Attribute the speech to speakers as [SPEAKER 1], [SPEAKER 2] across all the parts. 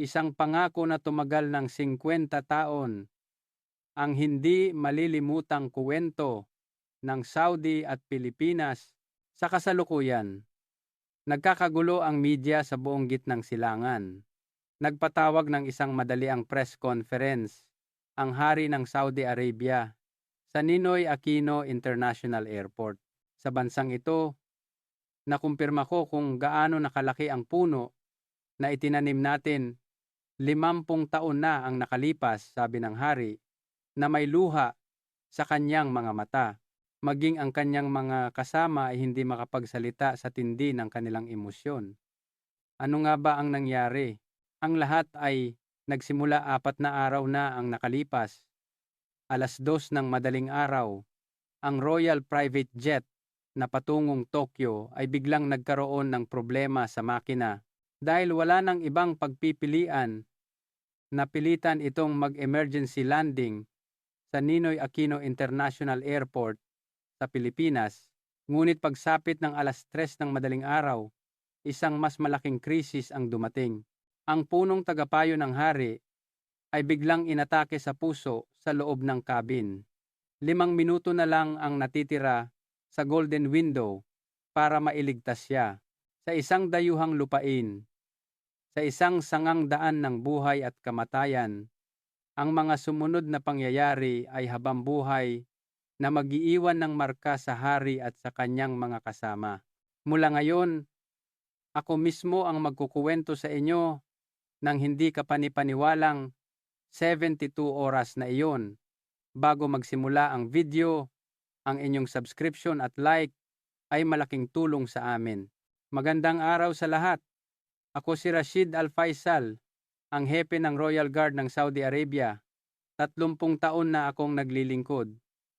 [SPEAKER 1] isang pangako na tumagal ng 50 taon, ang hindi malilimutang kuwento ng Saudi at Pilipinas sa kasalukuyan. Nagkakagulo ang media sa buong gitnang silangan. Nagpatawag ng isang madaliang press conference ang hari ng Saudi Arabia sa Ninoy Aquino International Airport. Sa bansang ito, nakumpirma ko kung gaano nakalaki ang puno na itinanim natin. 50 taon na ang nakalipas, sabi ng hari, na may luha sa kanyang mga mata. Maging ang kanyang mga kasama ay hindi makapagsalita sa tindi ng kanilang emosyon. Ano nga ba ang nangyari? Ang lahat ay nagsimula 4 na araw na ang nakalipas. 2:00 ng madaling araw, ang Royal Private Jet na patungong Tokyo ay biglang nagkaroon ng problema sa makina dahil wala nang ibang pagpipilian. Napilitan itong mag-emergency landing sa Ninoy Aquino International Airport sa Pilipinas, ngunit pagsapit ng 3:00 ng madaling araw, isang mas malaking krisis ang dumating. Ang punong tagapayo ng hari ay biglang inatake sa puso sa loob ng cabin. 5 minuto na lang ang natitira sa golden window para mailigtas siya sa isang dayuhang lupain, sa isang sangang daan ng buhay at kamatayan. Ang mga sumunod na pangyayari ay habambuhay na mag-iiwan ng marka sa hari at sa kanyang mga kasama. Mula ngayon, ako mismo ang magkukuwento sa inyo ng hindi kapanipaniwalang 72 oras na iyon. Bago magsimula ang video, ang inyong subscription at like ay malaking tulong sa amin. Magandang araw sa lahat. Ako si Rashid Al Faisal, ang hepe ng Royal Guard ng Saudi Arabia. 30 taon na akong naglilingkod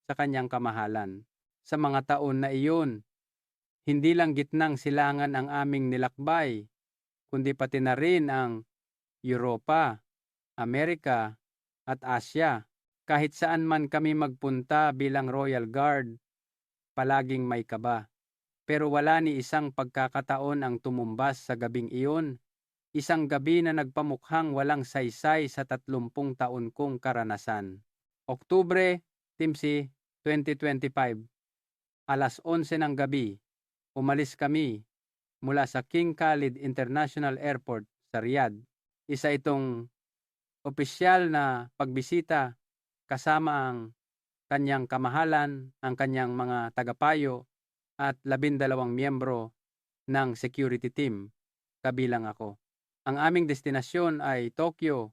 [SPEAKER 1] sa kanyang kamahalan. Sa mga taon na iyon, hindi lang gitnang silangan ang aming nilakbay, kundi pati na rin ang Europa, Amerika at Asya. Kahit saan man kami magpunta bilang Royal Guard, palaging may kaba. Pero wala ni isang pagkakataon ang tumumbas sa gabing iyon. Isang gabi na nagpamukhang walang saysay sa 30 taon kong karanasan. Oktubre, Timsi, 2025. 11:00 ng gabi, umalis kami mula sa King Khalid International Airport sa Riyadh. Isa itong opisyal na pagbisita kasama ang kanyang kamahalan, ang kanyang mga tagapayo at 12 miyembro ng security team, kabilang ako. Ang aming destinasyon ay Tokyo,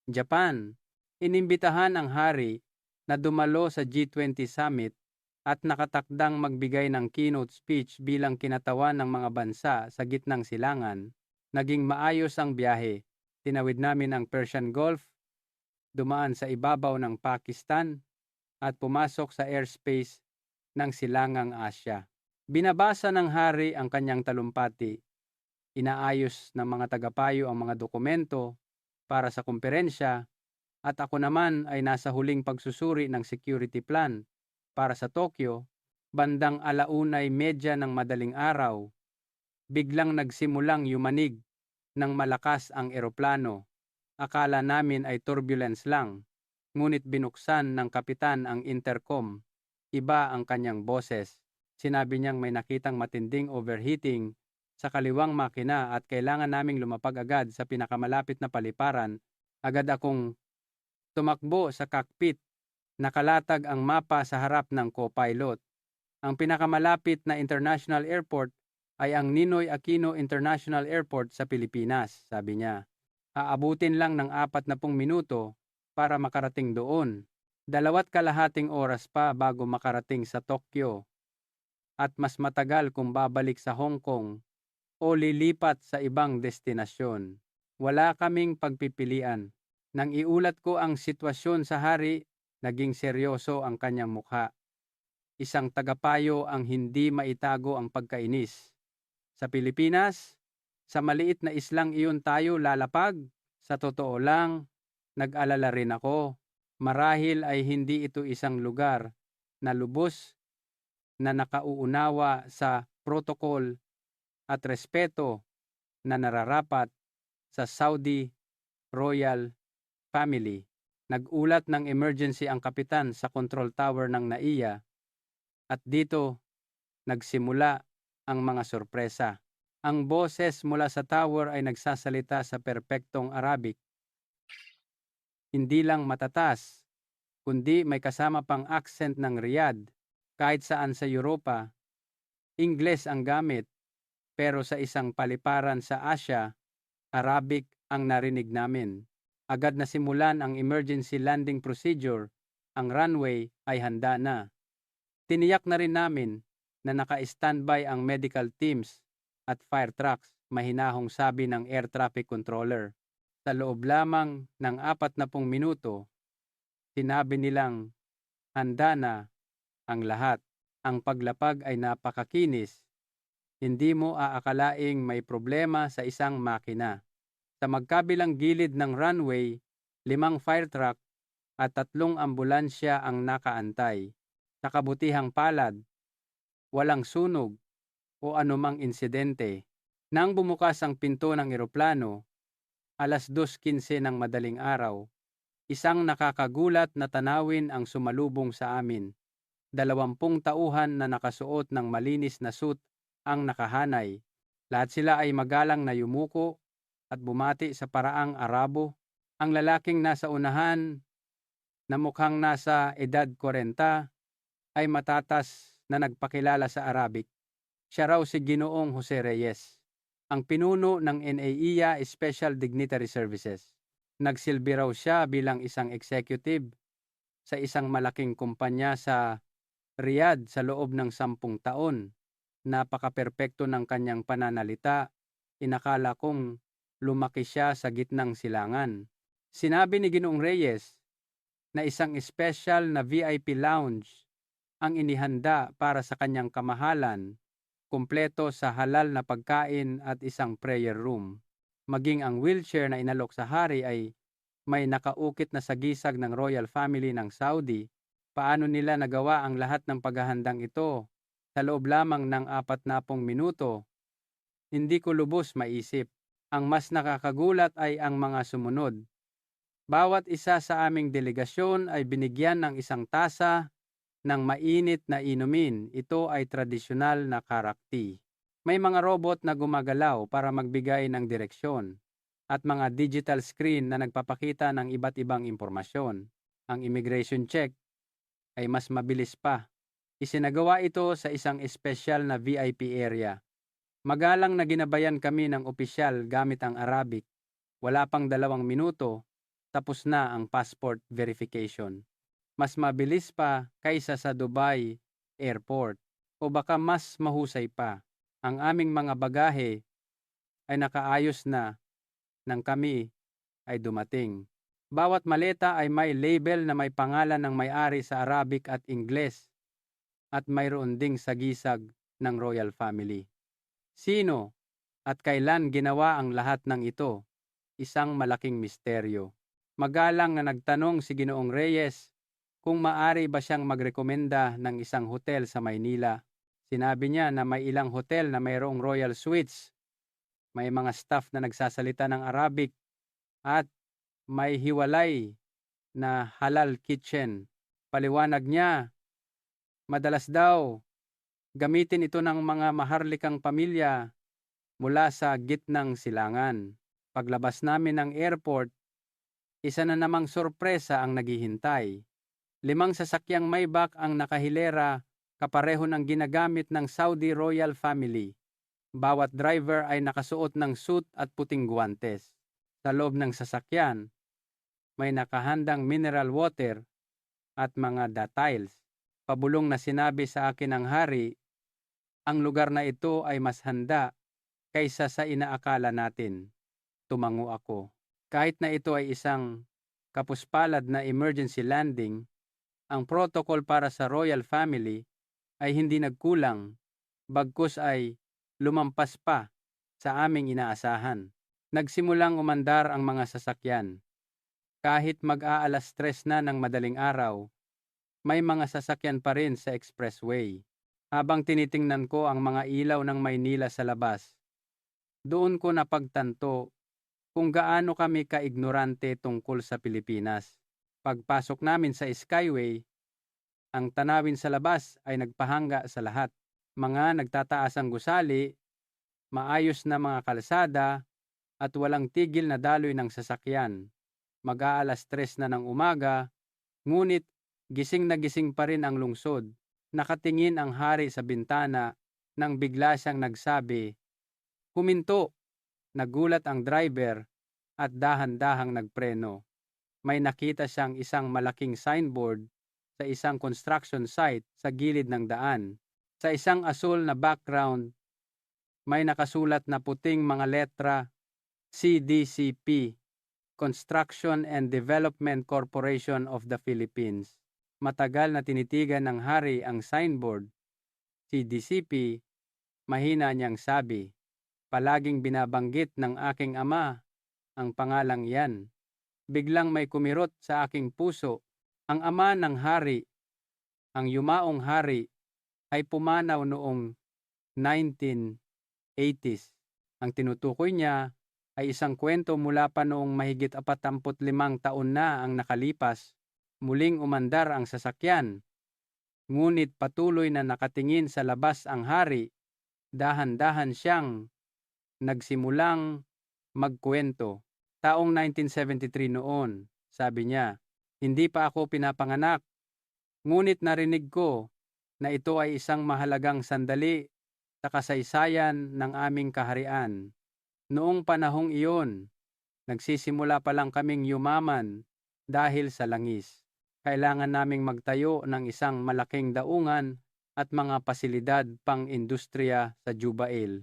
[SPEAKER 1] Japan. Inimbitahan ang hari na dumalo sa G20 Summit at nakatakdang magbigay ng keynote speech bilang kinatawan ng mga bansa sa gitnang silangan. Naging maayos ang biyahe. Tinawid namin ang Persian Gulf, dumaan sa ibabaw ng Pakistan at pumasok sa airspace ng silangang Asya. Binabasa ng hari ang kanyang talumpati. Inaayos ng mga tagapayo ang mga dokumento para sa kumperensya at ako naman ay nasa huling pagsusuri ng security plan para sa Tokyo. Bandang 1:30 ng madaling araw, biglang nagsimulang yumanig ng malakas ang eroplano. Akala namin ay turbulence lang, ngunit binuksan ng kapitan ang intercom. Iba ang kanyang boses. Sinabi niyang may nakitang matinding overheating sa kaliwang makina at kailangan naming lumapag agad sa pinakamalapit na paliparan. Agad akong tumakbo sa cockpit. Nakalatag ang mapa sa harap ng co-pilot. Ang pinakamalapit na international airport ay ang Ninoy Aquino International Airport sa Pilipinas, sabi niya. Aabutin lang ng 40 minuto para makarating doon. 2.5 oras pa bago makarating sa Tokyo. At mas matagal kung babalik sa Hong Kong o lilipat sa ibang destinasyon. Wala kaming pagpipilian. Nang iulat ko ang sitwasyon sa hari, naging seryoso ang kanyang mukha. Isang tagapayo ang hindi maitago ang pagkainis. Sa Pilipinas, sa maliit na islang iyon tayo lalapag. Sa totoo lang, nag-alala rin ako. Marahil ay hindi ito isang lugar na lubos na nakauunawa sa protokol at respeto na nararapat sa Saudi royal family. Nag-ulat ng emergency ang kapitan sa control tower ng NAIA at dito nagsimula ang mga sorpresa. Ang boses mula sa tower ay nagsasalita sa perpektong Arabic. Hindi lang matatas, kundi may kasama pang accent ng Riyadh. Kahit saan sa Europa, Ingles ang gamit, pero sa isang paliparan sa Asia, Arabic ang narinig namin. Agad na simulan ang emergency landing procedure, ang runway ay handa na. Tiniyak na rin namin na naka-standby ang medical teams at fire trucks, mahinahong sabi ng air traffic controller. Sa loob lamang ng 40 minuto, sinabi nilang handa na ang lahat. Ang paglapag ay napakakinis. Hindi mo aakalaing may problema sa isang makina. Sa magkabilang gilid ng runway, 5 fire truck at 3 ambulansya ang nakaantay. Sa kabutihang palad, walang sunog o anumang insidente. Nang bumukas ang pinto ng eroplano, 2:15 ng madaling araw, isang nakakagulat na tanawin ang sumalubong sa amin. 20 tauhan na nakasuot ng malinis na suit ang nakahanay. Lahat sila ay magalang na yumuko at bumati sa paraang Arabo. Ang lalaking nasa unahan na mukhang nasa edad 40 ay matatas na nagpakilala sa Arabic. Siya raw si Ginoong Jose Reyes, ang pinuno ng NAIA Special Dignitary Services. Nagsilbi raw siya bilang isang executive sa isang malaking kumpanya sa Riyadh sa loob ng 10 taon. Napaka-perpekto ng kanyang pananalita. Inakala kong lumaki siya sa gitnang silangan. Sinabi ni Ginoong Reyes na isang special na VIP lounge ang inihanda para sa kanyang kamahalan, kumpleto sa halal na pagkain at isang prayer room. Maging ang wheelchair na inalok sa hari ay may nakaukit na sagisag ng royal family ng Saudi. Paano nila nagawa ang lahat ng paghahandang ito sa loob lamang ng 40 minuto? Hindi ko lubos maisip. Ang mas nakakagulat ay ang mga sumunod. Bawat isa sa aming delegasyon ay binigyan ng isang tasa ng mainit na inumin. Ito ay tradisyonal na karakti. May mga robot na gumagalaw para magbigay ng direksyon at mga digital screen na nagpapakita ng iba't ibang impormasyon. Ang immigration check ay mas mabilis pa. Isinagawa ito sa isang espesyal na VIP area. Magalang na ginabayan kami ng opisyal gamit ang Arabic. Wala pang 2 minuto, tapos na ang passport verification. Mas mabilis pa kaysa sa Dubai Airport, o baka mas mahusay pa. Ang aming mga bagahe ay nakaayos na nang kami ay dumating. Bawat maleta ay may label na may pangalan ng may-ari sa Arabic at Ingles at mayroon ding sagisag ng royal family. Sino at kailan ginawa ang lahat ng ito? Isang malaking misteryo. Magalang na nagtanong si Ginoong Reyes kung maaari ba siyang magrekomenda ng isang hotel sa Maynila. Sinabi niya na may ilang hotel na mayroong royal suites, may mga staff na nagsasalita ng Arabic, at may hiwalay na halal kitchen. Paliwanag niya, madalas daw gamitin ito ng mga maharlikang pamilya mula sa gitnang silangan. Paglabas namin ng airport, isa na namang sorpresa ang naghihintay. 5 sasakyang Maybach ang nakahilera, kapareho ng ginagamit ng Saudi royal family. Bawat driver ay nakasuot ng suit at puting guwantes. Sa loob ng sasakyan, may nakahandang mineral water at mga details. Pabulong na sinabi sa akin ng hari, ang lugar na ito ay mas handa kaysa sa inaakala natin. Tumango ako. Kahit na ito ay isang kapuspalad na emergency landing, ang protocol para sa royal family ay hindi nagkulang, bagkus ay lumampas pa sa aming inaasahan. Nagsimulang umandar ang mga sasakyan. Kahit mag-aalas 3 na ng madaling araw, may mga sasakyan pa rin sa expressway. Habang tinitingnan ko ang mga ilaw ng Maynila sa labas, doon ko napagtanto kung gaano kami kaignorante tungkol sa Pilipinas. Pagpasok namin sa Skyway, ang tanawin sa labas ay nagpahanga sa lahat. Mga nagtataas ang gusali, maayos na mga kalsada, at walang tigil na daloy ng sasakyan. Mag-aalas 3 na ng umaga, ngunit gising na gising pa rin ang lungsod. Nakatingin ang hari sa bintana nang bigla siyang nagsabi, "Huminto!" Nagulat ang driver at dahan-dahang nagpreno. May nakita siyang isang malaking signboard sa isang construction site sa gilid ng daan. Sa isang asul na background, may nakasulat na puting mga letra, CDCP, Construction and Development Corporation of the Philippines. Matagal na tinitigan ng hari ang signboard, CDCP, mahina niyang sabi, "Palaging binabanggit ng aking ama ang pangalang yan." Biglang may kumirot sa aking puso. Ang ama ng hari, ang yumaong hari, ay pumanaw noong 1980s. Ang tinutukoy niya ay isang kwento mula pa noong mahigit 45 taon na ang nakalipas. Muling umandar ang sasakyan, ngunit patuloy na nakatingin sa labas ang hari. Dahan-dahan siyang nagsimulang magkwento. Taong 1973 noon, sabi niya, "Hindi pa ako pinapanganak, ngunit narinig ko na ito ay isang mahalagang sandali sa kasaysayan ng aming kaharian. Noong panahong iyon, nagsisimula pa lang kaming yumaman dahil sa langis. Kailangan naming magtayo ng isang malaking daungan at mga pasilidad pang-industriya sa Jubail.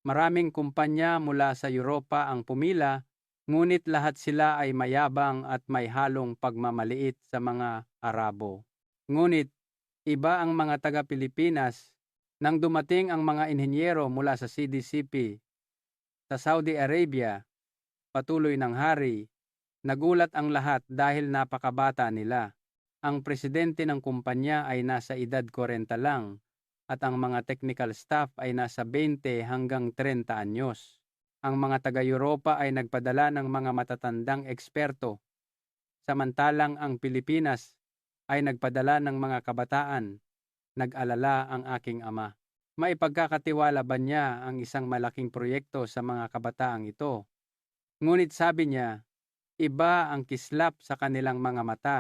[SPEAKER 1] Maraming kumpanya mula sa Europa ang pumila, ngunit lahat sila ay mayabang at may halong pagmamaliit sa mga Arabo. Ngunit iba ang mga taga-Pilipinas. Nang dumating ang mga inhinyero mula sa CDCP sa Saudi Arabia, patuloy ng hari, nagulat ang lahat dahil napakabata nila. Ang presidente ng kumpanya ay nasa edad 40 lang at ang mga technical staff ay nasa 20 hanggang 30 anyos. Ang mga taga-Europa ay nagpadala ng mga matatandang eksperto, samantalang ang Pilipinas ay nagpadala ng mga kabataan. Nag-alala ang aking ama. Maipagkakatiwala ba niya ang isang malaking proyekto sa mga kabataang ito? Ngunit sabi niya, iba ang kislap sa kanilang mga mata.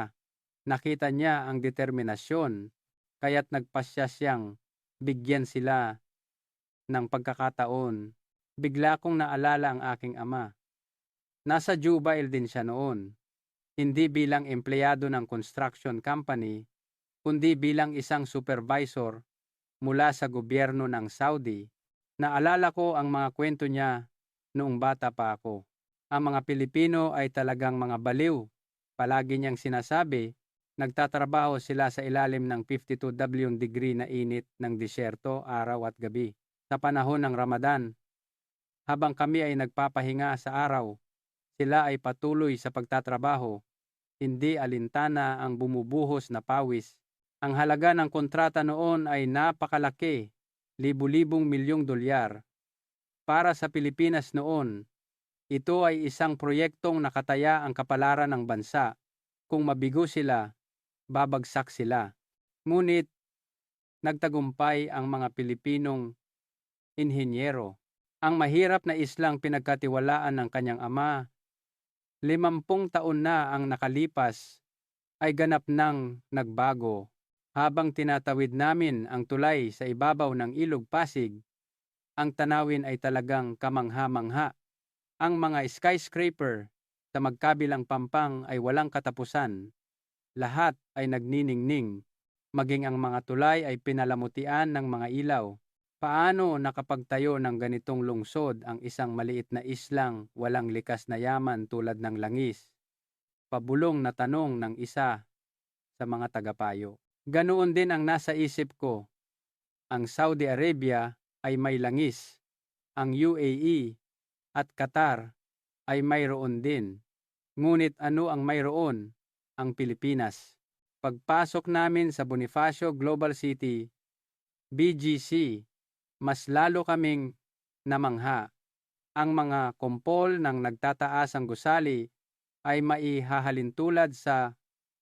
[SPEAKER 1] Nakita niya ang determinasyon, kaya't nagpasya siyang bigyan sila ng pagkakataon. Bigla kong naalala ang aking ama. Nasa Jubail din siya noon, hindi bilang empleyado ng construction company, kundi bilang isang supervisor mula sa gobyerno ng Saudi. Naalala ko ang mga kwento niya noong bata pa ako. Ang mga Pilipino ay talagang mga baliw. Palagi niyang sinasabi, nagtatrabaho sila sa ilalim ng 52 degree na init ng disyerto araw at gabi. Sa panahon ng Ramadan, habang kami ay nagpapahinga sa araw, sila ay patuloy sa pagtatrabaho. Hindi alintana ang bumubuhos na pawis. Ang halaga ng kontrata noon ay napakalaki, libu-libong milyong dolyar. Para sa Pilipinas noon, ito ay isang proyektong nakataya ang kapalaran ng bansa. Kung mabigo sila, babagsak sila. Ngunit, nagtagumpay ang mga Pilipinong inhinyero. Ang mahirap na islang pinagkatiwalaan ng kanyang ama, 50 taon na ang nakalipas, ay ganap nang nagbago. Habang tinatawid namin ang tulay sa ibabaw ng Ilog Pasig, ang tanawin ay talagang kamangha-mangha. Ang mga skyscraper sa magkabilang pampang ay walang katapusan. Lahat ay nagniningning, maging ang mga tulay ay pinalamutian ng mga ilaw. Paano nakapagtayo ng ganitong lungsod ang isang maliit na islang walang likas na yaman tulad ng Langis? Pabulong na tanong ng isa sa mga tagapayo. Ganoon din ang nasa isip ko. Ang Saudi Arabia ay may langis. Ang UAE at Qatar ay mayroon din. Ngunit ano ang mayroon? Ang Pilipinas. Pagpasok namin sa Bonifacio Global City, BGC, mas lalo kaming namangha. ang mga kumpol ng nagtataasang gusali ay maihahalintulad sa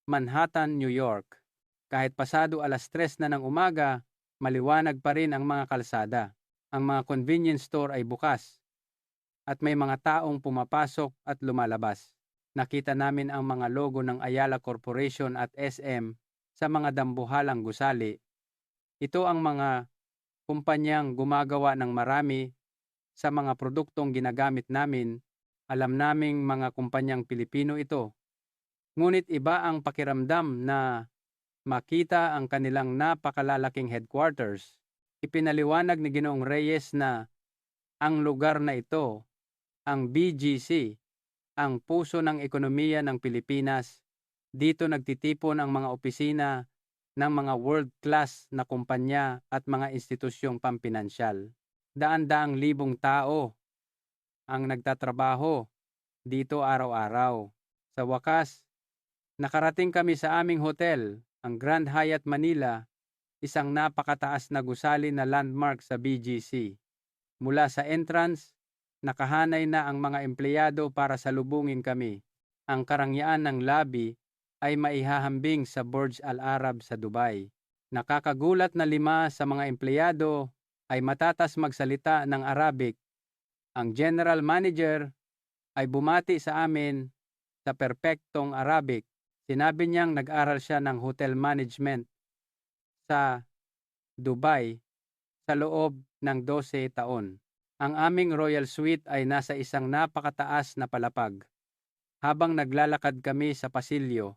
[SPEAKER 1] Manhattan, New York. Kahit pasado 3:00 na ng umaga, maliwanag pa rin ang mga kalsada. Ang mga convenience store ay bukas at may mga taong pumapasok at lumalabas. Nakita namin ang mga logo ng Ayala Corporation at SM sa mga dambuhalang gusali. Ito ang mga kumpanyang gumagawa ng marami sa mga produktong ginagamit namin. Alam naming mga kumpanyang Pilipino ito. Ngunit iba ang pakiramdam na makita ang kanilang napakalalaking headquarters. Ipinaliwanag ni Ginoong Reyes na ang lugar na ito, ang BGC, ang puso ng ekonomiya ng Pilipinas. Dito nagtitipon ang mga opisina ng mga world-class na kumpanya at mga institusyong pampinansyal. Daan-daang libong tao ang nagtatrabaho dito araw-araw. Sa wakas, nakarating kami sa aming hotel, ang Grand Hyatt Manila, isang napakataas na gusali na landmark sa BGC. Mula sa entrance, nakahanay na ang mga empleyado para salubungin kami. Ang karangyaan ng lobby ay maihahambing sa Burj Al Arab sa Dubai. Nakakagulat na 5 sa mga empleyado ay matatas magsalita ng Arabic. Ang general manager ay bumati sa amin sa perpektong Arabic. Sinabi niyang nag-aral siya ng hotel management sa Dubai sa loob ng 12 taon. Ang aming royal suite ay nasa isang napakataas na palapag. Habang naglalakad kami sa pasilyo,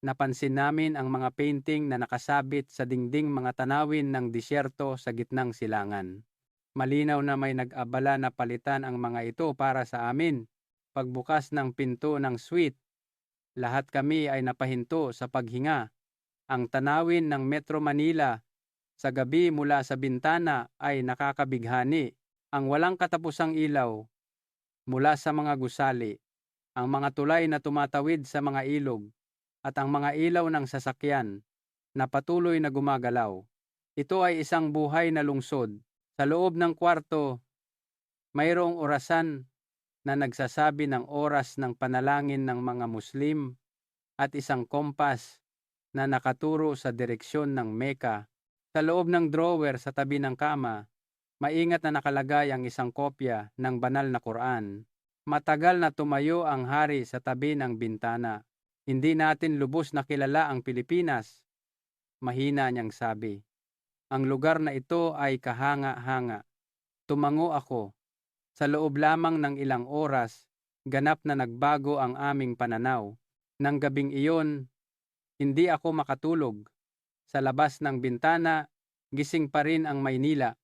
[SPEAKER 1] napansin namin ang mga painting na nakasabit sa dingding mga tanawin ng disyerto sa gitnang silangan. Malinaw na may nag-abala na palitan ang mga ito para sa amin. Pagbukas ng pinto ng suite, lahat kami ay napahinto sa paghinga. Ang tanawin ng Metro Manila sa gabi mula sa bintana ay nakakabighani. Ang walang katapusang ilaw mula sa mga gusali, ang mga tulay na tumatawid sa mga ilog, at ang mga ilaw ng sasakyan na patuloy na gumagalaw. Ito ay isang buhay na lungsod. Sa loob ng kwarto, mayroong orasan na nagsasabi ng oras ng panalangin ng mga Muslim at isang kompas na nakaturo sa direksyon ng Mecca. Sa loob ng drawer sa tabi ng kama, maingat na nakalagay ang isang kopya ng banal na Quran. Matagal na tumayo ang hari sa tabi ng bintana. Hindi natin lubos na kilala ang Pilipinas, mahina niyang sabi. Ang lugar na ito ay kahanga-hanga. Tumango ako. Sa loob lamang ng ilang oras, ganap na nagbago ang aming pananaw. Nang gabing iyon, hindi ako makatulog. Sa labas ng bintana, gising pa rin ang Maynila.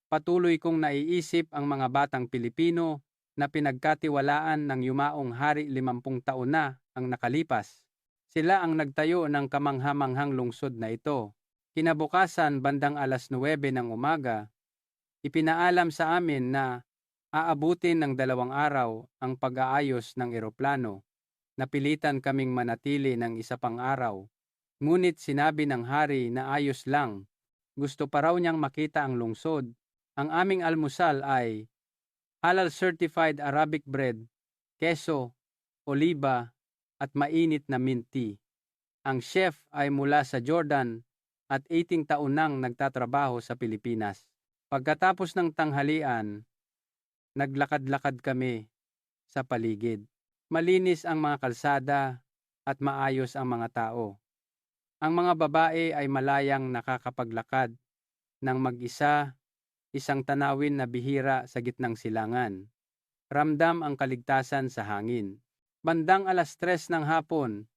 [SPEAKER 1] Patuloy kong naiisip ang mga batang Pilipino na pinagkatiwalaan ng yumaong hari 50 taon na ang nakalipas. Sila ang nagtayo ng kamangha-manghang lungsod na ito. Kinabukasan bandang 9:00 ng umaga, ipinaalam sa amin na aabutin ng 2 araw ang pag-aayos ng eroplano. Napilitan kaming manatili ng 1 pang araw. Ngunit sinabi ng hari na ayos lang. Gusto pa raw niyang makita ang lungsod. Ang aming almusal ay halal certified Arabic bread, keso, oliba, at mainit na mint tea. Ang chef ay mula sa Jordan at 18 taon nang nagtatrabaho sa Pilipinas. Pagkatapos ng tanghalian, naglakad-lakad kami sa paligid. Malinis ang mga kalsada at maayos ang mga tao. Ang mga babae ay malayang nakakapaglakad ng mag-isa, isang tanawin na bihira sa gitnang silangan. Ramdam ang kaligtasan sa hangin. Bandang 3:00 ng hapon,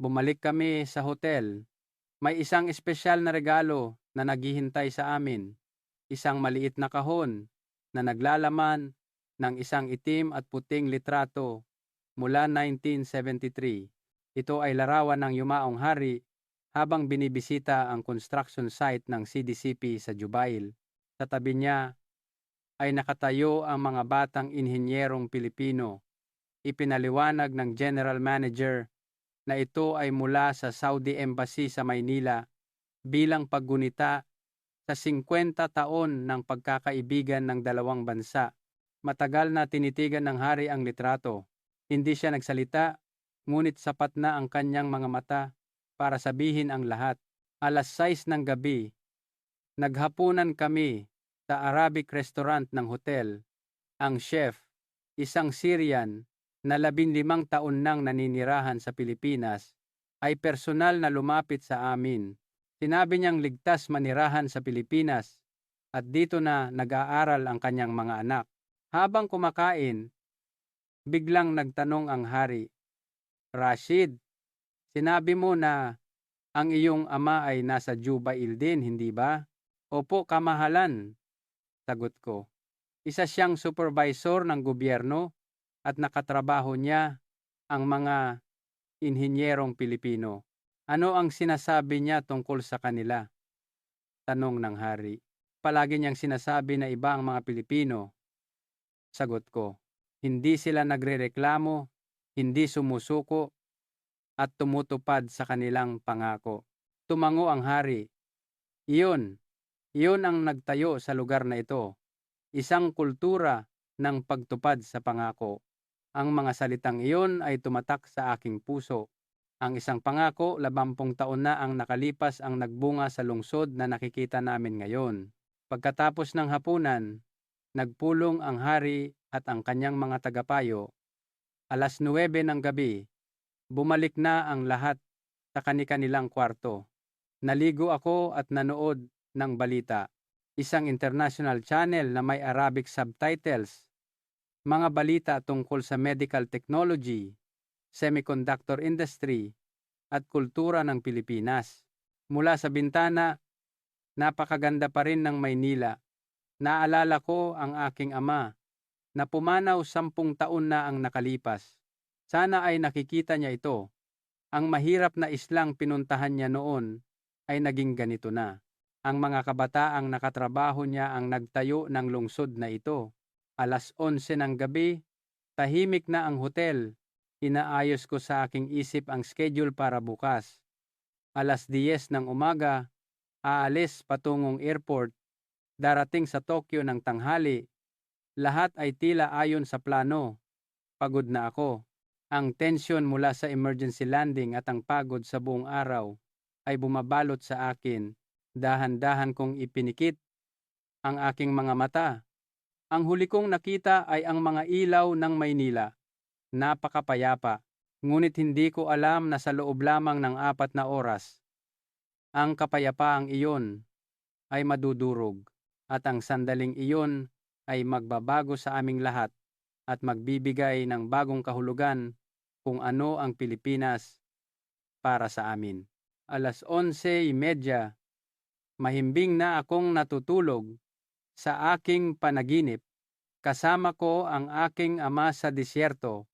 [SPEAKER 1] bumalik kami sa hotel. May isang espesyal na regalo na naghihintay sa amin. Isang maliit na kahon na naglalaman ng isang itim at puting litrato mula 1973. Ito ay larawan ng yumaong hari habang binibisita ang construction site ng CDCP sa Jubail. Sa tabi niya ay nakatayo ang mga batang inhinyerong Pilipino. Ipinaliwanag ng General Manager na ito ay mula sa Saudi Embassy sa Maynila bilang paggunita sa 50 taon ng pagkakaibigan ng dalawang bansa. Matagal na tinitigan ng hari ang litrato. Hindi siya nagsalita, ngunit sapat na ang kanyang mga mata para sabihin ang lahat. Alas 6 ng gabi, naghapunan kami sa Arabic restaurant ng hotel. Ang chef, isang Syrian na 15 taon nang naninirahan sa Pilipinas, ay personal na lumapit sa amin. Sinabi niyang ligtas manirahan sa Pilipinas at dito na nag-aaral ang kanyang mga anak. Habang kumakain, biglang nagtanong ang hari, "Rashid, sinabi mo na ang iyong ama ay nasa Jubail din, hindi ba?" "Opo, kamahalan," sagot ko. Isa siyang supervisor ng gobyerno at nakatrabaho niya ang mga inhinyerong Pilipino. "Ano ang sinasabi niya tungkol sa kanila?" tanong ng hari. "Palagi niyang sinasabi na iba ang mga Pilipino," sagot ko. "Hindi sila nagrereklamo, hindi sumusuko, at tumutupad sa kanilang pangako." Tumango ang hari. Iyon ang nagtayo sa lugar na ito. Isang kultura ng pagtupad sa pangako. Ang mga salitang iyon ay tumatak sa aking puso. Ang isang pangako, 20 taon na ang nakalipas ang nagbunga sa lungsod na nakikita namin ngayon. Pagkatapos ng hapunan, nagpulong ang hari at ang kanyang mga tagapayo. Alas 9 ng gabi, bumalik na ang lahat sa kani-kanilang kwarto. Naligo ako at nanood ng balita. Isang international channel na may Arabic subtitles. Mga balita tungkol sa medical technology, semiconductor industry, at kultura ng Pilipinas. Mula sa bintana, napakaganda pa rin ng Maynila. Naalala ko ang aking ama na pumanaw 10 taon na ang nakalipas. Sana ay nakikita niya ito. Ang mahirap na islang pinuntahan niya noon ay naging ganito na. Ang mga kabataang nakatrabaho niya ang nagtayo ng lungsod na ito. Alas 11 ng gabi, tahimik na ang hotel. Inaayos ko sa aking isip ang schedule para bukas. Alas 10 ng umaga, aalis patungong airport. Darating sa Tokyo ng tanghali. Lahat ay tila ayon sa plano. Pagod na ako. Ang tensyon mula sa emergency landing at ang pagod sa buong araw ay bumabalot sa akin. Dahan-dahan kong ipinikit ang aking mga mata. Ang huli kong nakita ay ang mga ilaw ng Maynila. Napakapayapa, ngunit hindi ko alam na sa loob lamang ng 4 na oras, ang kapayapaang iyon ay madudurog at ang sandaling iyon ay magbabago sa aming lahat at magbibigay ng bagong kahulugan kung ano ang Pilipinas para sa amin. Alas 11:30, mahimbing na akong natutulog sa aking panaginip. Kasama ko ang aking ama sa disyerto.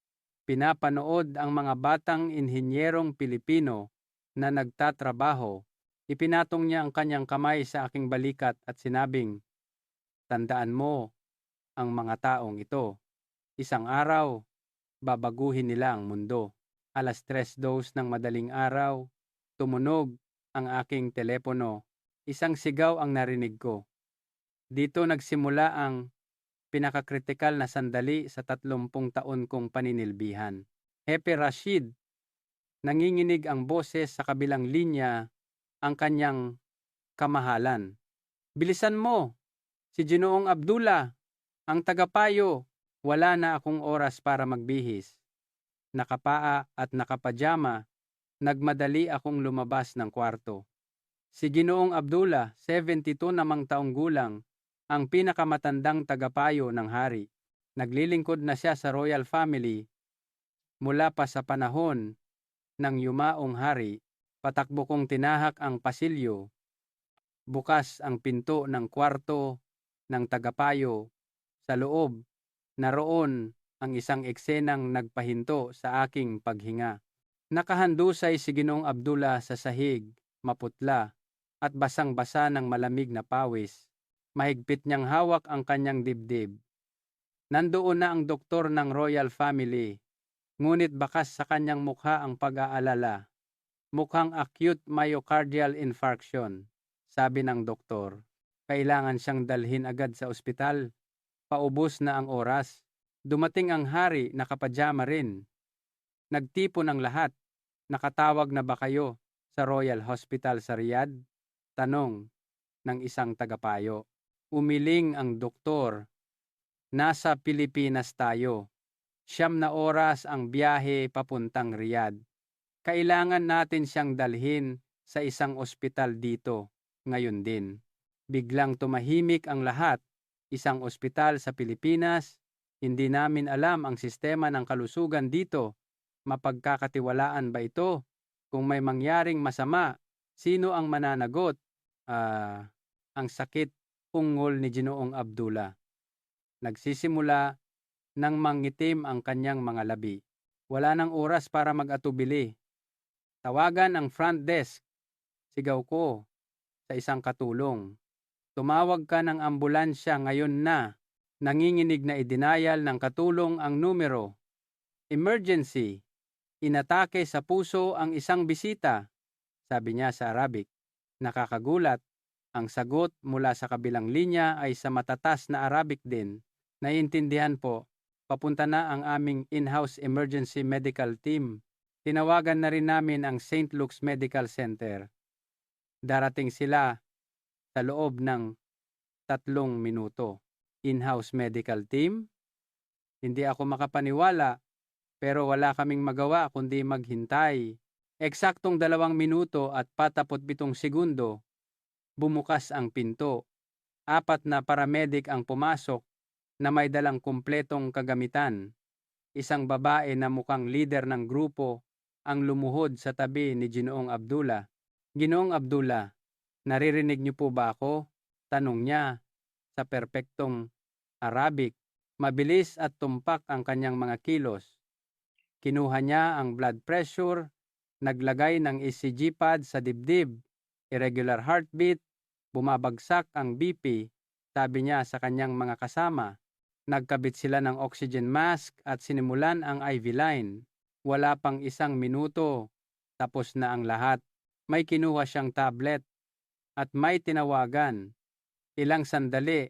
[SPEAKER 1] Pinapanood ang mga batang inhinyerong Pilipino na nagtatrabaho. Ipinatong niya ang kanyang kamay sa aking balikat at sinabing, "Tandaan mo ang mga taong ito. Isang araw, babaguhin nila ang mundo." Alas 3:02 ng madaling araw, tumunog ang aking telepono. Isang sigaw ang narinig ko. Dito nagsimula ang pinakakritikal na sandali sa 30 taon kong paninilbihan. "Hepe Rashid," nanginginig ang boses sa kabilang linya, ang kanyang kamahalan. "Bilisan mo! Si Ginoong Abdullah, ang tagapayo." Wala na akong oras para magbihis. Nakapaa at nakapajama, nagmadali akong lumabas ng kwarto. Si Ginoong Abdullah, 72 namang taong gulang, ang pinakamatandang tagapayo ng hari. Naglilingkod na siya sa royal family mula pa sa panahon ng yumaong hari. Patakbo kong tinahak ang pasilyo. Bukas ang pinto ng kwarto ng tagapayo. Sa loob, naroon ang isang eksenang nagpahinto sa aking paghinga. Nakahandusay si Ginoong Abdullah sa sahig, maputla, at basang-basa ng malamig na pawis. Mahigpit niyang hawak ang kanyang dibdib. Nandoon na ang doktor ng royal family, ngunit bakas sa kanyang mukha ang pag-aalala. "Mukhang acute myocardial infarction," sabi ng doktor. "Kailangan siyang dalhin agad sa ospital." Paubos na ang oras. Dumating ang hari, nakapajama rin. Nagtipon ang lahat. Nakatawag na ba kayo sa Royal Hospital sa Riyadh? Tanong ng isang tagapayo. Umiling ang doktor. Nasa Pilipinas tayo. 9 oras ang biyahe papuntang Riyadh. Kailangan natin siyang dalhin sa isang ospital dito, ngayon din. Biglang tumahimik ang lahat. Isang ospital sa Pilipinas, hindi namin alam ang sistema ng kalusugan dito. Mapagkakatiwalaan ba ito? Kung may mangyaring masama, sino ang mananagot? Ang sakit, ungol ni Ginoong Abdullah. Nagsisimula nang mangitim ang kanyang mga labi. Wala nang oras para mag-atubili. Tawagan ang front desk. Sigaw ko sa isang katulong. Tumawag ka ng ambulansya ngayon na. Nanginginig na idinayal ng katulong ang numero. Emergency. Inatake sa puso ang isang bisita. Sabi niya sa Arabic. Nakakagulat. Ang sagot mula sa kabilang linya ay sa matatas na Arabic din. Naiintindihan po. Papunta na ang aming in-house emergency medical team. Tinawagan na rin namin ang St. Luke's Medical Center. Darating sila sa loob ng 3 minuto. In-house medical team? Hindi ako makapaniwala, pero wala kaming magawa kundi maghintay. Eksaktong 2 minuto at 47 segundo, bumukas ang pinto. 4 na paramedic ang pumasok na may dalang kumpletong kagamitan. Isang babae na mukhang leader ng grupo ang lumuhod sa tabi ni Ginoong Abdullah. Ginoong Abdullah, naririnig niyo po ba ako? Tanong niya sa perpektong Arabic. Mabilis at tumpak ang kanyang mga kilos. Kinuha niya ang blood pressure, naglagay ng ECG pad sa dibdib, irregular heartbeat, bumabagsak ang BP, sabi niya sa kanyang mga kasama. Nagkabit sila ng oxygen mask at sinimulan ang IV line. Wala pang 1 minuto, tapos na ang lahat. May kinuha siyang tablet at may tinawagan. Ilang sandali,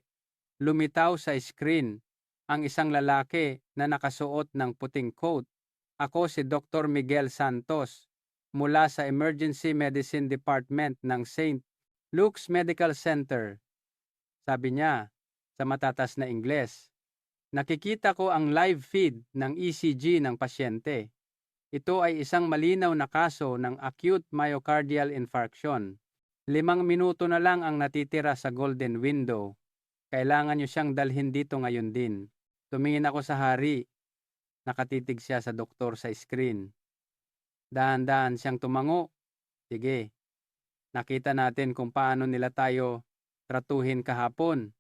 [SPEAKER 1] lumitaw sa screen ang isang lalaki na nakasuot ng puting coat. Ako si Dr. Miguel Santos mula sa Emergency Medicine Department ng St. Luke's Medical Center. Sabi niya sa matatas na Ingles. Nakikita ko ang live feed ng ECG ng pasyente. Ito ay isang malinaw na kaso ng acute myocardial infarction. 5 minuto na lang ang natitira sa golden window. Kailangan niyo siyang dalhin dito ngayon din. Tumingin ako sa hari. Nakatitig siya sa doktor sa screen. Dahan-dahan siyang tumango. Sige, nakita natin kung paano nila tayo tratuhin kahapon.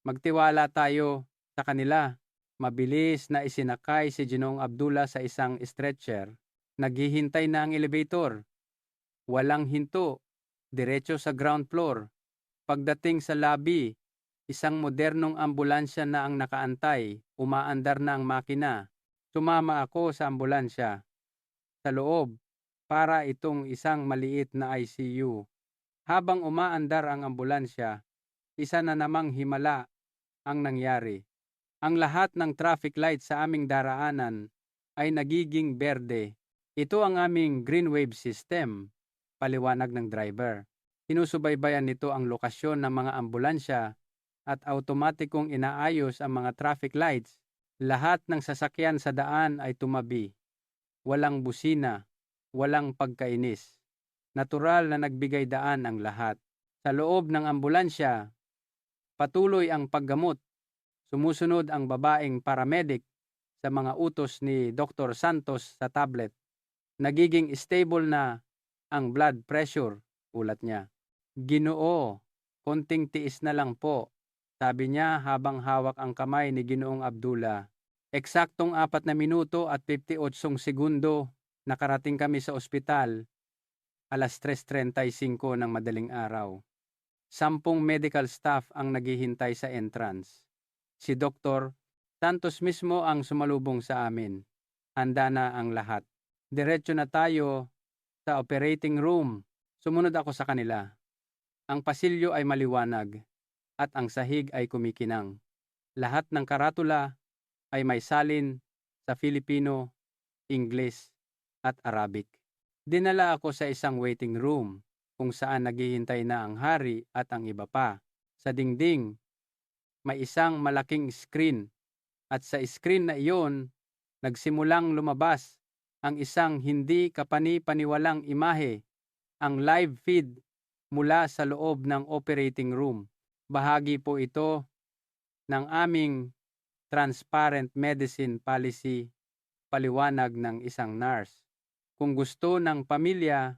[SPEAKER 1] Magtiwala tayo sa kanila. Mabilis na isinakay si Ginoong Abdullah sa isang stretcher. Naghihintay na ang elevator. Walang hinto. Diretso sa ground floor. Pagdating sa lobby, isang modernong ambulansya na ang nakaantay. Umaandar na ang makina. Sumama ako sa ambulansya. Sa loob, para itong isang maliit na ICU. Habang umaandar ang ambulansya, isa na namang himala ang nangyari. Ang lahat ng traffic light sa aming daraanan ay nagiging berde. Ito ang aming green wave system, paliwanag ng driver. Sinusubaybayan nito ang lokasyon ng mga ambulansya at automatikong inaayos ang mga traffic lights. Lahat ng sasakyan sa daan ay tumabi. Walang busina, walang pagkainis. Natural na nagbigay daan ang lahat. Sa loob ng ambulansya, patuloy ang paggamot. Sumusunod ang babaeng paramedic sa mga utos ni Dr. Santos sa tablet. Nagiging stable na ang blood pressure, ulat niya. Ginoo, konting tiis na lang po, sabi niya habang hawak ang kamay ni Ginoong Abdullah. Eksaktong 4 na minuto at 58 segundo, nakarating kami sa ospital, 3:35 ng madaling araw. 10 medical staff ang naghihintay sa entrance. Si Dr. Santos mismo ang sumalubong sa amin. Handa na ang lahat. Diretso na tayo sa operating room. Sumunod ako sa kanila. Ang pasilyo ay maliwanag at ang sahig ay kumikinang. Lahat ng karatula ay may salin sa Filipino, Ingles at Arabic. Dinala ako sa isang waiting room kung saan naghihintay na ang hari at ang iba pa. Sa dingding, may isang malaking screen at sa screen na iyon, nagsimulang lumabas ang isang hindi kapani-paniwalang imahe, ang live feed mula sa loob ng operating room. Bahagi po ito ng aming transparent medicine policy, paliwanag ng isang nurse. Kung gusto ng pamilya,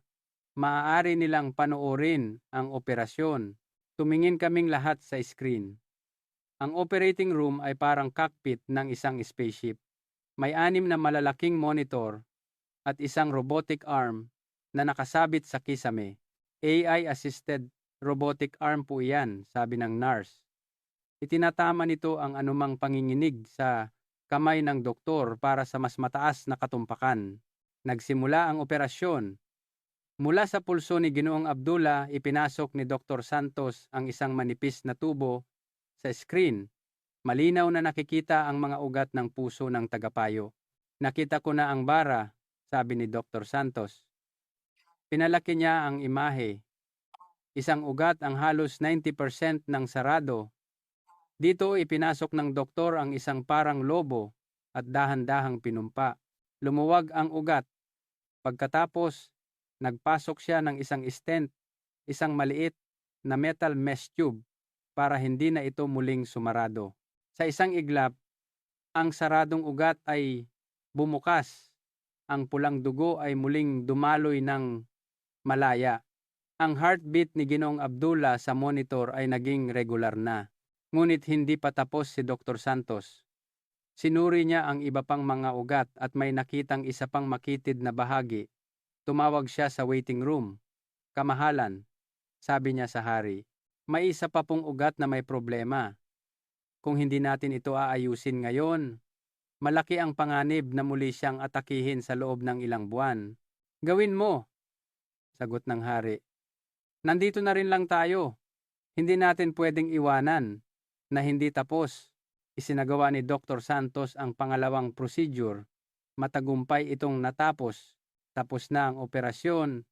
[SPEAKER 1] maaari nilang panoorin ang operasyon. Tumingin kaming lahat sa screen. Ang operating room ay parang cockpit ng isang spaceship. May 6 na malalaking monitor at isang robotic arm na nakasabit sa kisame. AI-assisted robotic arm po iyan, sabi ng nurse. Itinatama nito ang anumang panginginig sa kamay ng doktor para sa mas mataas na katumpakan. Nagsimula ang operasyon. Mula sa pulso ni Ginoong Abdullah, ipinasok ni Dr. Santos ang isang manipis na tubo sa screen. Malinaw na nakikita ang mga ugat ng puso ng tagapayo. Nakita ko na ang bara, sabi ni Dr. Santos. Pinalaki niya ang imahe. Isang ugat ang halos 90% ng sarado. Dito ipinasok ng doktor ang isang parang lobo at dahan-dahang pinumpa. Lumuwag ang ugat. Pagkatapos, nagpasok siya ng isang stent, isang maliit na metal mesh tube para hindi na ito muling sumarado. Sa isang iglap, ang saradong ugat ay bumukas. Ang pulang dugo ay muling dumaloy ng malaya. Ang heartbeat ni Ginoong Abdullah sa monitor ay naging regular na. Ngunit hindi pa tapos si Dr. Santos. Sinuri niya ang iba pang mga ugat at may nakitang isa pang makitid na bahagi. Tumawag siya sa waiting room. Kamahalan, sabi niya sa hari, may isa pa pong ugat na may problema. Kung hindi natin ito aayusin ngayon, malaki ang panganib na muli siyang atakihin sa loob ng ilang buwan. Gawin mo, sagot ng hari. Nandito na rin lang tayo. Hindi natin pwedeng iwanan na hindi tapos. Isinagawa ni Dr. Santos ang pangalawang procedure. Matagumpay itong natapos. Tapos na ang operasyon.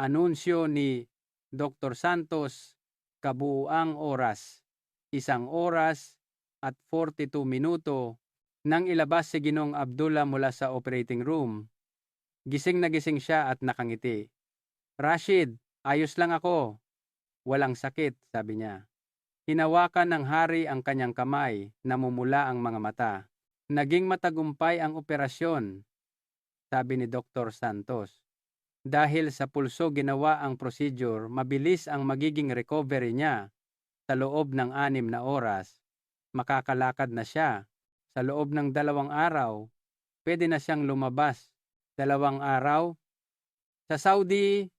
[SPEAKER 1] Anunsyo ni Dr. Santos, kabuuang oras. 1 oras at 42 minuto nang ilabas si Ginoong Abdullah mula sa operating room. Gising na gising siya at nakangiti. Rashid, ayos lang ako. Walang sakit, sabi niya. Hinawakan ng hari ang kanyang kamay, namumula ang mga mata. Naging matagumpay ang operasyon, sabi ni Dr. Santos. Dahil sa pulso ginawa ang procedure, mabilis ang magiging recovery niya. Sa loob ng 6 na oras, makakalakad na siya. Sa loob ng 2 araw, pwede na siyang lumabas. 2 araw? Sa Saudi,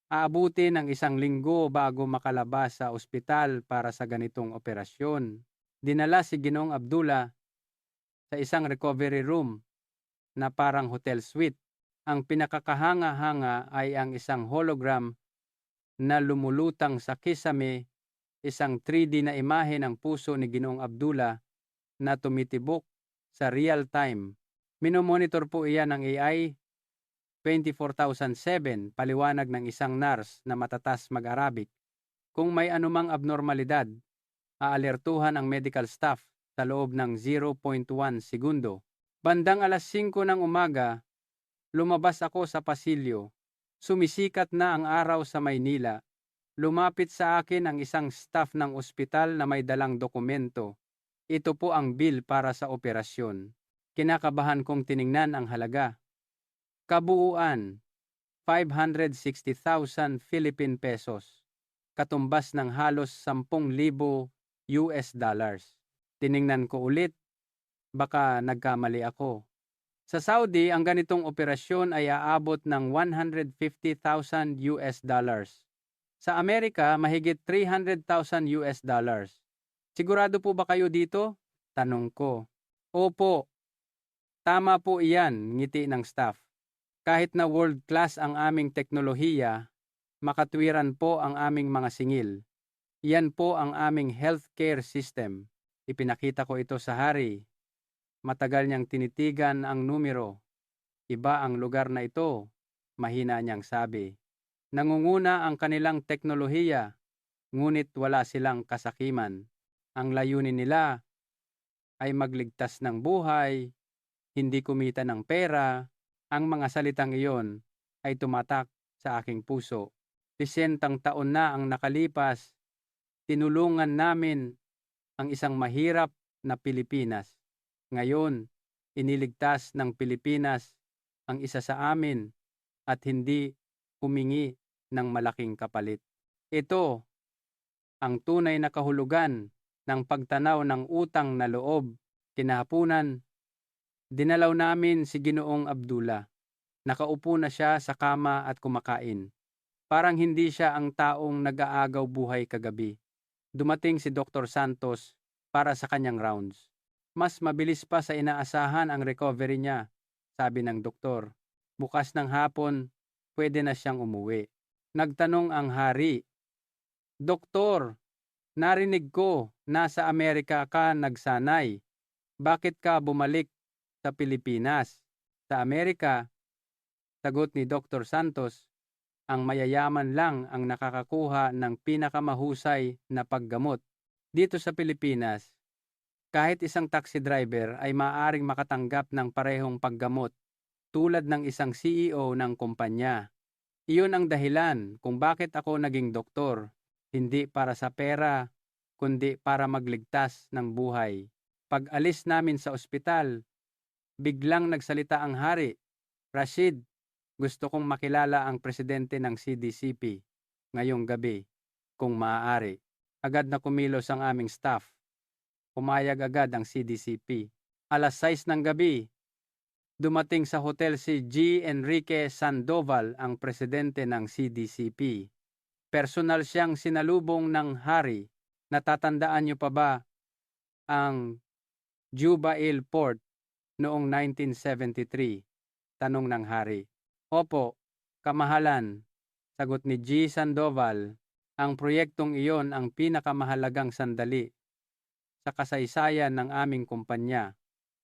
[SPEAKER 1] aabuti ng 1 linggo bago makalabas sa ospital para sa ganitong operasyon. Dinala si Ginoong Abdullah sa isang recovery room na parang hotel suite. Ang pinakakahanga-hanga ay ang isang hologram na lumulutang sa kisame, isang 3D na imahe ng puso ni Ginoong Abdullah na tumitibok sa real time. Minomonitor po iyan ng AI 24,007, paliwanag ng isang nurse na matatas mag-Arabic. Kung may anumang abnormalidad, aalertuhan ang medical staff sa loob ng 0.1 segundo. Bandang 5:00 ng umaga, lumabas ako sa pasilyo. Sumisikat na ang araw sa Maynila. Lumapit sa akin ang isang staff ng ospital na may dalang dokumento. Ito po ang bill para sa operasyon. Kinakabahan kong tiningnan ang halaga. Kabuuan, 560,000 Philippine pesos. Katumbas ng halos 10,000 US dollars. Tiningnan ko ulit, baka nagkamali ako. Sa Saudi, ang ganitong operasyon ay aabot ng 150,000 US dollars. Sa Amerika, mahigit 300,000 US dollars. Sigurado po ba kayo dito? Tanong ko. Opo. Tama po iyan, ngiti ng staff. Kahit na world class ang aming teknolohiya, makatwiran po ang aming mga singil. Iyan po ang aming healthcare system. Ipinakita ko ito sa hari. Matagal niyang tinitigan ang numero. Iba ang lugar na ito, mahina niyang sabi. Nangunguna ang kanilang teknolohiya, ngunit wala silang kasakiman. Ang layunin nila ay magligtas ng buhay, hindi kumita ng pera. Ang mga salitang iyon ay tumatak sa aking puso. 60 taon na ang nakalipas, tinulungan namin ang isang mahirap na Pilipinas. Ngayon, iniligtas ng Pilipinas ang isa sa amin at hindi humingi ng malaking kapalit. Ito ang tunay na kahulugan ng pagtanaw ng utang na loob. Kinahapunan, dinalaw namin si Ginoong Abdullah. Nakaupo na siya sa kama at kumakain. Parang hindi siya ang taong nag-aagaw buhay kagabi. Dumating si Dr. Santos para sa kanyang rounds. Mas mabilis pa sa inaasahan ang recovery niya, sabi ng doktor. Bukas ng hapon, pwede na siyang umuwi. Nagtanong ang hari, Doktor, narinig ko nasa Amerika ka nagsanay. Bakit ka bumalik sa Pilipinas? Sa Amerika, sagot ni Dr. Santos, ang mayayaman lang ang nakakakuha ng pinakamahusay na paggamot. Dito sa Pilipinas, kahit isang taxi driver ay maaaring makatanggap ng parehong paggamot tulad ng isang CEO ng kumpanya. Iyon ang dahilan kung bakit ako naging doktor, hindi para sa pera, kundi para magligtas ng buhay. Pag alis namin sa ospital, biglang nagsalita ang hari, Rashid, gusto kong makilala ang presidente ng CDCP ngayong gabi, kung maaari. Agad na kumilos ang aming staff. Pumayag agad ang CDCP. Alas 6 ng gabi, dumating sa hotel si G. Enrique Sandoval, ang presidente ng CDCP. Personal siyang sinalubong ng hari. Natatandaan niyo pa ba ang Jubail Port noong 1973? Tanong ng hari. Opo, kamahalan, sagot ni G. Sandoval. Ang proyektong iyon ang pinakamahalagang sandali sa kasaysayan ng aming kumpanya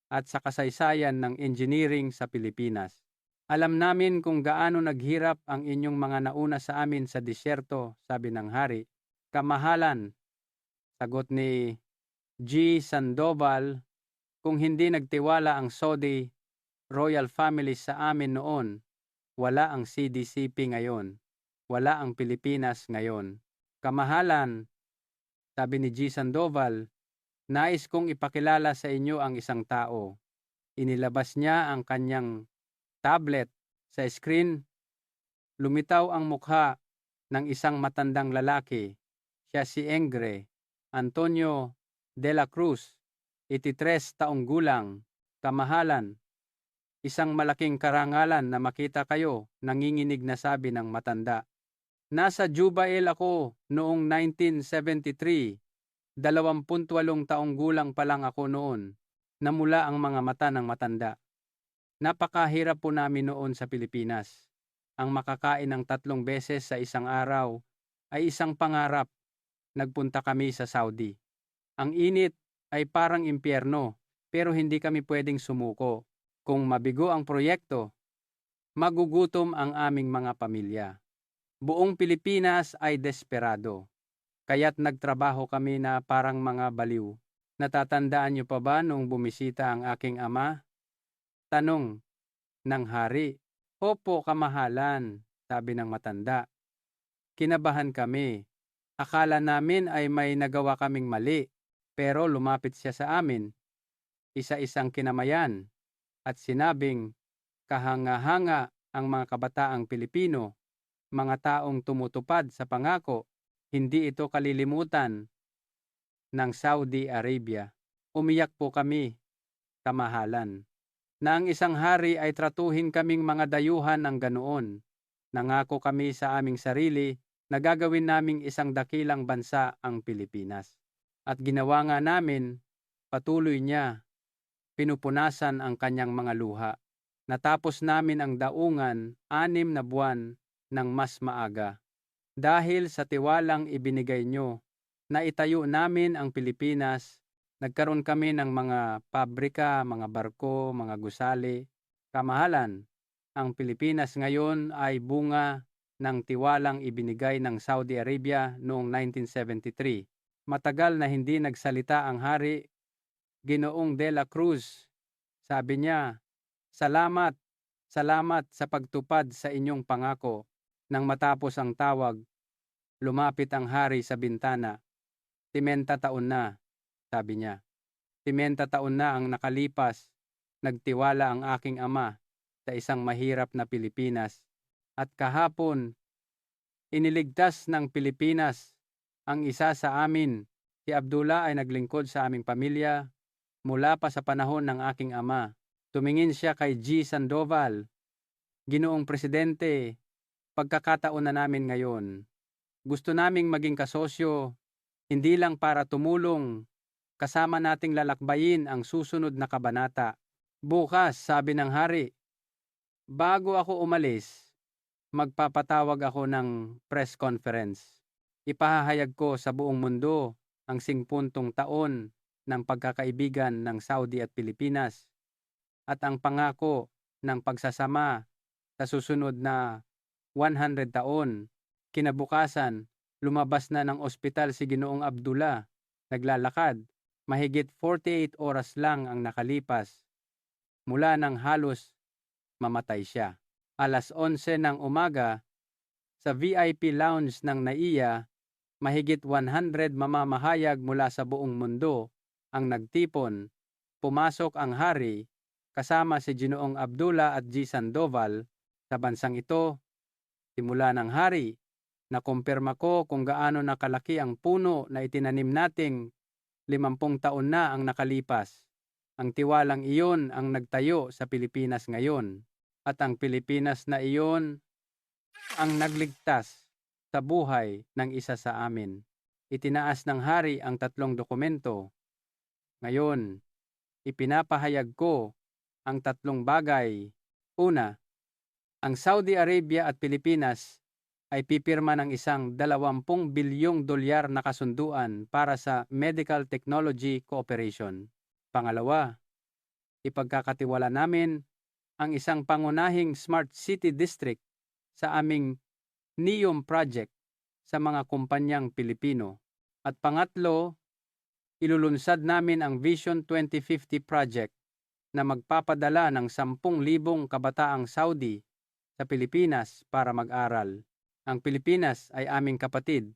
[SPEAKER 1] at sa kasaysayan ng engineering sa Pilipinas. Alam namin kung gaano naghirap ang inyong mga nauna sa amin sa disyerto, sabi ng hari. Kamahalan, sagot ni G. Sandoval, kung hindi nagtiwala ang Saudi royal family sa amin noon, wala ang CDCP ngayon. Wala ang Pilipinas ngayon. Kamahalan, sabi ni G. Sandoval, nais kong ipakilala sa inyo ang isang tao. Inilabas niya ang kanyang tablet. Sa screen, lumitaw ang mukha ng isang matandang lalaki. Siya si Engre Antonio de la Cruz, 83 taong gulang. Kamahalan, isang malaking karangalan na makita kayo, nanginginig na sabi ng matanda. Nasa Jubail ako noong 1973. 28 taong gulang pa lang ako noon. Namula ang mga mata ng matanda. Napakahirap po namin noon sa Pilipinas. Ang makakain ng 3 beses sa isang araw ay isang pangarap. Nagpunta kami sa Saudi. Ang init ay parang impyerno, pero hindi kami pwedeng sumuko. Kung mabigo ang proyekto, magugutom ang aming mga pamilya. Buong Pilipinas ay desperado. Kaya't nagtrabaho kami na parang mga baliw. Natatandaan niyo pa ba nung bumisita ang aking ama? Tanong ng hari. Opo, kamahalan, sabi ng matanda. Kinabahan kami. Akala namin ay may nagawa kaming mali, pero lumapit siya sa amin. Isa-isang kinamayan at sinabing, kahanga-hanga ang mga kabataang Pilipino, mga taong tumutupad sa pangako. Hindi ito kalilimutan ng Saudi Arabia. Umiyak po kami, kamahalan, na ang isang hari ay tratuhin kaming mga dayuhan ng ganoon. Nangako kami sa aming sarili na gagawin naming isang dakilang bansa ang Pilipinas. At ginawa nga namin, patuloy niya, pinupunasan ang kanyang mga luha. Natapos namin ang daungan 6 na buwan ng mas maaga. Dahil sa tiwalang ibinigay nyo, na itayo namin ang Pilipinas Nagkaroon kami ng mga pabrika, mga barko, mga gusali. Kamahalan, ang Pilipinas ngayon ay bunga ng tiwalang ibinigay ng Saudi Arabia noong 1973. Matagal na hindi nagsalita ang hari, Ginoong de la Cruz. Sabi niya, "Salamat, salamat sa pagtupad sa inyong pangako." Nang matapos ang tawag, lumapit ang hari sa bintana. "Timenta taon na," sabi niya. "Timenta taon na ang nakalipas. Nagtiwala ang aking ama sa isang mahirap na Pilipinas. At kahapon, iniligtas ng Pilipinas ang isa sa amin. Si Abdullah ay naglingkod sa aming pamilya mula pa sa panahon ng aking ama." Tumingin siya kay G. Sandoval. "Ginoong Presidente, pagkakataon na namin ngayon. Gusto naming maging kasosyo, hindi lang para tumulong, kasama nating lalakbayin ang susunod na kabanata. Bukas," sabi ng hari, "bago ako umalis, magpapatawag ako ng press conference. Ipahahayag ko sa buong mundo ang 50 taon ng pagkakaibigan ng Saudi at Pilipinas at ang pangako ng pagsasama sa susunod na 100 taon. Kinabukasan, lumabas na ng ospital si Ginoong Abdullah, naglalakad. Mahigit 48 oras lang ang nakalipas mula nang halos mamatay siya. Alas 11 ng umaga, sa VIP lounge ng NAIA, mahigit 100 mamamahayag mula sa buong mundo ang nagtipon. Pumasok ang hari kasama si Ginoong Abdullah at G. Sandoval sa bansang ito. Simula ng hari, nakumpirma ko kung gaano nakalaki ang puno na itinanim nating 50 taon na ang nakalipas. Ang tiwalang iyon ang nagtayo sa Pilipinas ngayon, at ang Pilipinas na iyon ang nagligtas sa buhay ng isa sa amin." Itinaas ng hari ang 3 dokumento. "Ngayon, ipinapahayag ko ang 3 bagay. Una, ang Saudi Arabia at Pilipinas ay pipirma ng isang 20 bilyong dolyar na kasunduan para sa medical technology cooperation. Pangalawa, ipagkakatiwala namin ang isang pangunahing smart city district sa aming NEOM project sa mga kumpanyang Pilipino. At pangatlo, ilulunsad namin ang Vision 2050 project na magpapadala ng 10,000 kabataang Saudi sa Pilipinas para mag-aral. Ang Pilipinas ay aming kapatid."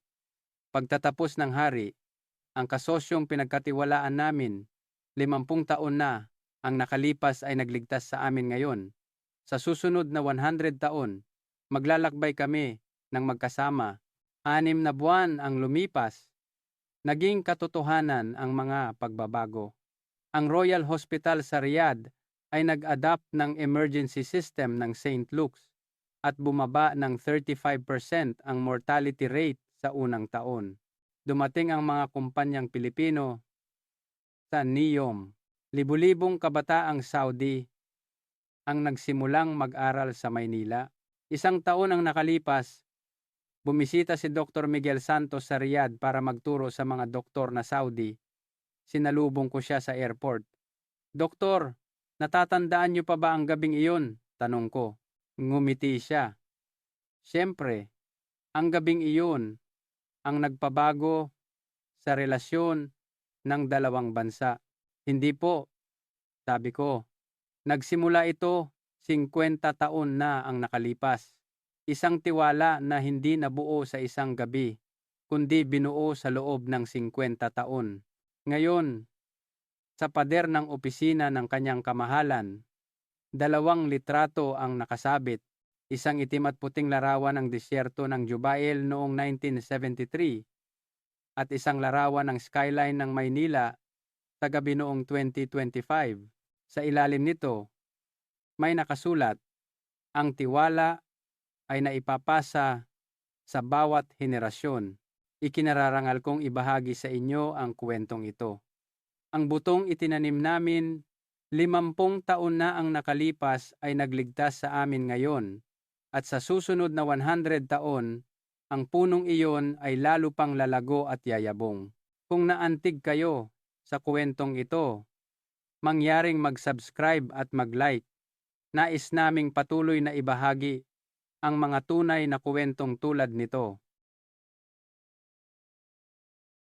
[SPEAKER 1] Pagtatapos ng hari, ang kasosyong pinagkatiwalaan namin, 50 taon na ang nakalipas ay nagligtas sa amin ngayon. Sa susunod na 100 taon, maglalakbay kami ng magkasama. 6 na buwan ang lumipas. Naging katotohanan ang mga pagbabago. Ang Royal Hospital sa Riyadh ay nag-adapt ng emergency system ng St. Luke's at bumaba ng 35% ang mortality rate sa unang taon. Dumating ang mga kumpanyang Pilipino sa NEOM. Libu-libong kabataang Saudi ang nagsimulang mag-aral sa Maynila. 1 taon ang nakalipas, bumisita si Dr. Miguel Santos sa Riyadh para magturo sa mga doktor na Saudi. Sinalubong ko siya sa airport. "Doktor, natatandaan niyo pa ba ang gabing iyon?" tanong ko. Ngumiti siya. "Siyempre, ang gabing iyon ang nagpabago sa relasyon ng 2 bansa." "Hindi po," sabi ko. "Nagsimula ito 50 taon na ang nakalipas. Isang tiwala na hindi nabuo sa isang gabi, kundi binuo sa loob ng 50 taon. Ngayon, sa pader ng opisina ng kanyang kamahalan, 2 litrato ang nakasabit. Isang itim at puting larawan ng disyerto ng Jubail noong 1973 at isang larawan ng skyline ng Maynila sa gabi noong 2025. Sa ilalim nito, may nakasulat, "Ang tiwala ay naipapasa sa bawat henerasyon." Ikinararangal kong ibahagi sa inyo ang kwentong ito. Ang butong itinanim namin 50 taon na ang nakalipas ay nagligtas sa amin ngayon, at sa susunod na 100 taon, ang punong iyon ay lalo pang lalago at yayabong. Kung naantig kayo sa kwentong ito, mangyaring mag-subscribe at mag-like. Nais naming patuloy na ibahagi ang mga tunay na kwentong tulad nito.